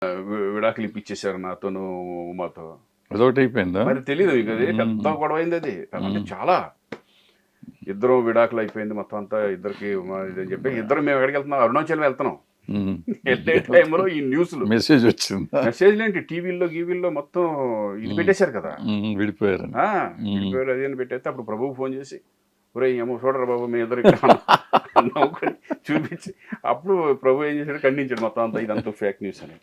విడాకులు ఇప్పించేశారు నాతోను ఉమాతో. అదొకటి అయిపోయిందా? మరి తెలియదు మీకు, అది పెద్ద గొడవ అయింది అది. అంటే చాలా ఇద్దరు విడాకులు అయిపోయింది మొత్తం అంతా ఇద్దరికి ఇదని చెప్పి ఇద్దరు మేము ఎక్కడికి వెళ్తున్నాం, అరుణాచలం వెళ్తున్నాం. వెళ్ళే టైంలో ఈ న్యూస్లు మెసేజ్ వచ్చింది. మెసేజ్లు ఏంటి టీవీల్లో గీవీల్లో మొత్తం ఇది పెట్టేశారు కదా, విడిపోయారు విడిపోయారు అది అని పెట్టేస్తే అప్పుడు ప్రభువు ఫోన్ చేసి ఒరే ఏమో చూడరు బాబు మీ ఇద్దరు నవ్వుకొని చూపించి అప్పుడు ప్రభు ఏం చేశాడు, ఖండించాడు మొత్తం అంతా ఇదంతా ఫేక్ న్యూస్ అని.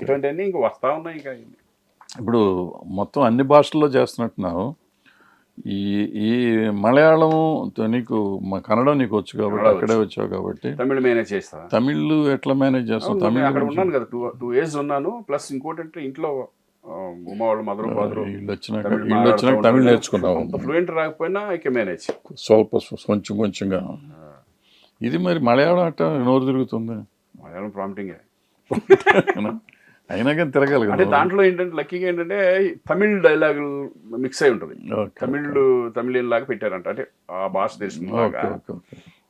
ఇటువంటివన్నీ ఇంకా వస్తా ఉన్నాయి. ఇంకా ఇప్పుడు మొత్తం అన్ని భాషల్లో చేస్తున్నట్టున్నావు. ఈ ఈ మలయాళం నీకు కన్నడం నీకు వచ్చు కాబట్టి అక్కడే వచ్చావు కాబట్టి తమిళ్ మేనేజ్ చేస్తా. తమిళ్ ఎట్లా మేనేజ్ చేస్తావు? తమిళ్ అక్కడ ఉన్నాను కదా, 2 years ఉన్నాను. ప్లస్ ఇంకోటి అంటే ఇంట్లో ఉమా వాళ్ళు మదరు ఫాదరు వచ్చినాక తమిళ్ నేర్చుకున్నావు. ఫ్లూయెంట్ రాకపోయినా ఐ కెన్ మేనేజ్ కొంచెం కొంచెంగా. ఇది మరి మలయాళం అట్ట నోరు తిరుగుతుంది. మలయాళం ప్రాంప్టింగే అయినా కానీ తిరగాలి అంటే దాంట్లో ఏంటంటే లక్కీగా ఏంటంటే తమిళ్ డైలాగులు మిక్స్ అయి ఉంటుంది. తమిళియన్ లాగా పెట్టారంట, అంటే ఆ భాష తెలిసిన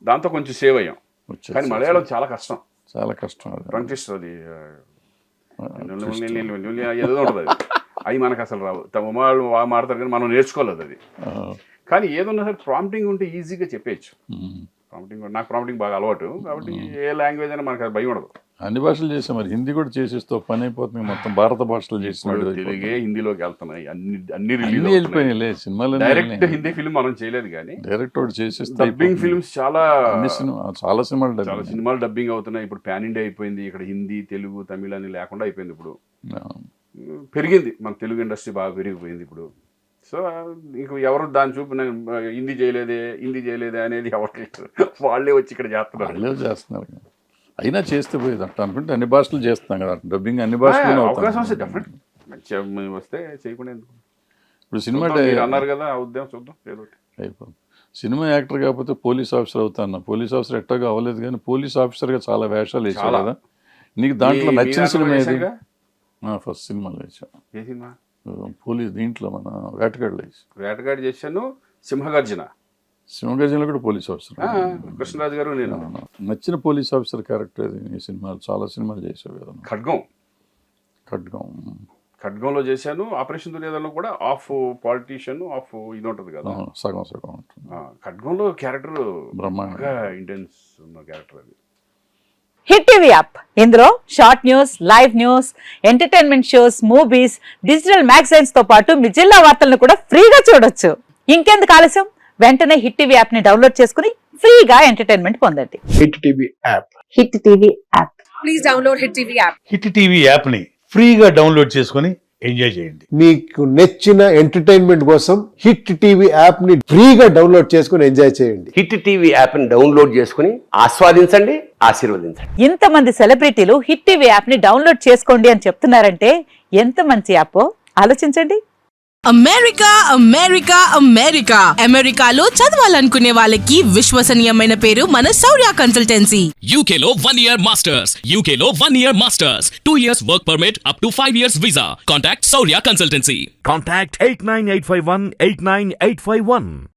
దాంతో కొంచెం సేవ్ అయ్యాం. కానీ మలయాళం చాలా కష్టం, చాలా కష్టం. ట్రంకిస్ట్ అది ఏదో ఉంటుంది, అది అవి మనకు అసలు రావు. వాళ్ళు మాడతారు కానీ మనం నేర్చుకోలేదు అది. కానీ ఏదన్నా సరే ప్రాంప్టింగ్ ఉంటే ఈజీగా చెప్పేయచ్చు. నాకు ప్రాంప్టింగ్ బాగా అలవాటు కాబట్టి ఏ లాంగ్వేజ్ అయినా మనకు అది భయం ఉండదు. అన్ని భాషలు చేసాం, మరి హిందీ కూడా చేసేస్తావు, పని అయిపోతుంది. మొత్తం భారత భాషలు చేసినాడు. తెలుగే హిందీలోకి వెళ్తున్నాయి, అన్ని వెళ్ళిపోయినాయి సినిమాలు. డైరెక్ట్ హిందీ ఫిల్మ్ మనం చేయలేదు కానీ డైరెక్ట్ ఒకటి చేసేస్తే డబ్బింగ్ ఫిల్మ్స్ చాలా సినిమాలు డబ్బింగ్ అవుతున్నాయి. ఇప్పుడు పాన్ ఇండియా అయిపోయింది. ఇక్కడ హిందీ తెలుగు తమిళ అని లేకుండా అయిపోయింది. ఇప్పుడు పెరిగింది, మన తెలుగు ఇండస్ట్రీ బాగా పెరిగిపోయింది ఇప్పుడు. సో ఇంక ఎవరు దాన్ని చూపి హిందీ చేయలేదే అనేది ఎవరు, వాళ్ళే వచ్చి ఇక్కడ చేస్తున్నారు. అయినా చేస్తే పోయేది అట్లా అనుకుంటే అన్ని భాషలు చేస్తున్నాం కదా, డబ్బింగ్ అన్ని భాషలు అవకాశం వస్తే డెఫినెట్ మంచిగా వస్తే చేయకుండా ఎందుకు. ఇప్పుడు సినిమా అన్నారు కదా, ఆ ఉద్యమం చూద్దాం అయిపోతుంది. సినిమా యాక్టర్ కాకపోతే పోలీస్ ఆఫీసర్ అవుతాను. పోలీస్ ఆఫీసర్ ఎట్టగా అవ్వలేదు కానీ పోలీస్ ఆఫీసర్గా చాలా వేషాలు వేసావు కదా. నీకు దాంట్లో నచ్చిన సినిమా ఏది? ఫస్ట్ సినిమాలో వేసావు. ఏ సినిమా? పోలీస్ దీంట్లో మన వేటగాడు చేశాను. సింహగర్జనలో కూడా పోలీస్ ఆఫీసర్ కృష్ణరాజు గారు. నేను నచ్చిన పోలీస్ ఆఫీసర్ క్యారెక్టర్ అది ఈ సినిమాలు? చాలా సినిమాలు చేసావు కదా. ఖడ్గంలో చేశాను. ఆపరేషన్ దుర్యోధనలో కూడా ఆఫ్ పాలిటీషియన్ ఆఫ్ ఇది ఉంటుంది కదా, సగం ఉంటుంది. ఖడ్గంలో క్యారెక్టర్ బ్రహ్మాండంగా ఇంటెన్స్ ఉన్న క్యారెక్టర్ అది. హిట్ టీవీ యాప్, ఇందులో short news, live news, entertainment shows, movies, digital magazines తో పాటు మీ జిల్లా వార్తలను కూడా ఫ్రీగా చూడొచ్చు. ఇంకెందుకు ఆలస్యం, వెంటనే హిట్ టీవీ యాప్ ని డౌన్లోడ్ చేసుకుని ఫ్రీగా ఎంటర్టైన్మెంట్ పొందండి. Hit TV app. Hit TV app. Please download hit TV app. Hit TV app ని ఫ్రీగా డౌన్లోడ్ చేసుకుని ఎంజాయ్ చేయండి. మీకు నచ్చిన ఎంటర్టైన్మెంట్ కోసం హిట్ టీవీ యాప్ ని ఫ్రీగా డౌన్లోడ్ చేసుకుని ఎంజాయ్ చేయండి. హిట్ టీవీ యాప్ ని డౌన్లోడ్ చేసుకుని ఆస్వాదించండి, ఆశీర్వదించండి. ఇంతమంది సెలబ్రిటీలు హిట్ టీవీ యాప్ ని డౌన్లోడ్ చేసుకోండి అని చెప్తున్నారంటే ఎంత మంచి యాప్ ఆలోచించండి. అమెరికా అమెరికా అమెరికా అమెరికాలో చదవాలనుకునే వాళ్ళకి విశ్వసనీయమైన పేరు మన శౌర్య కన్సల్టెన్సీ. UK లో 1 year masters, UK లో 1 year masters, 2 years work permit up to 5 years visa. Contact Saurya Consultancy. Contact 89851 89851.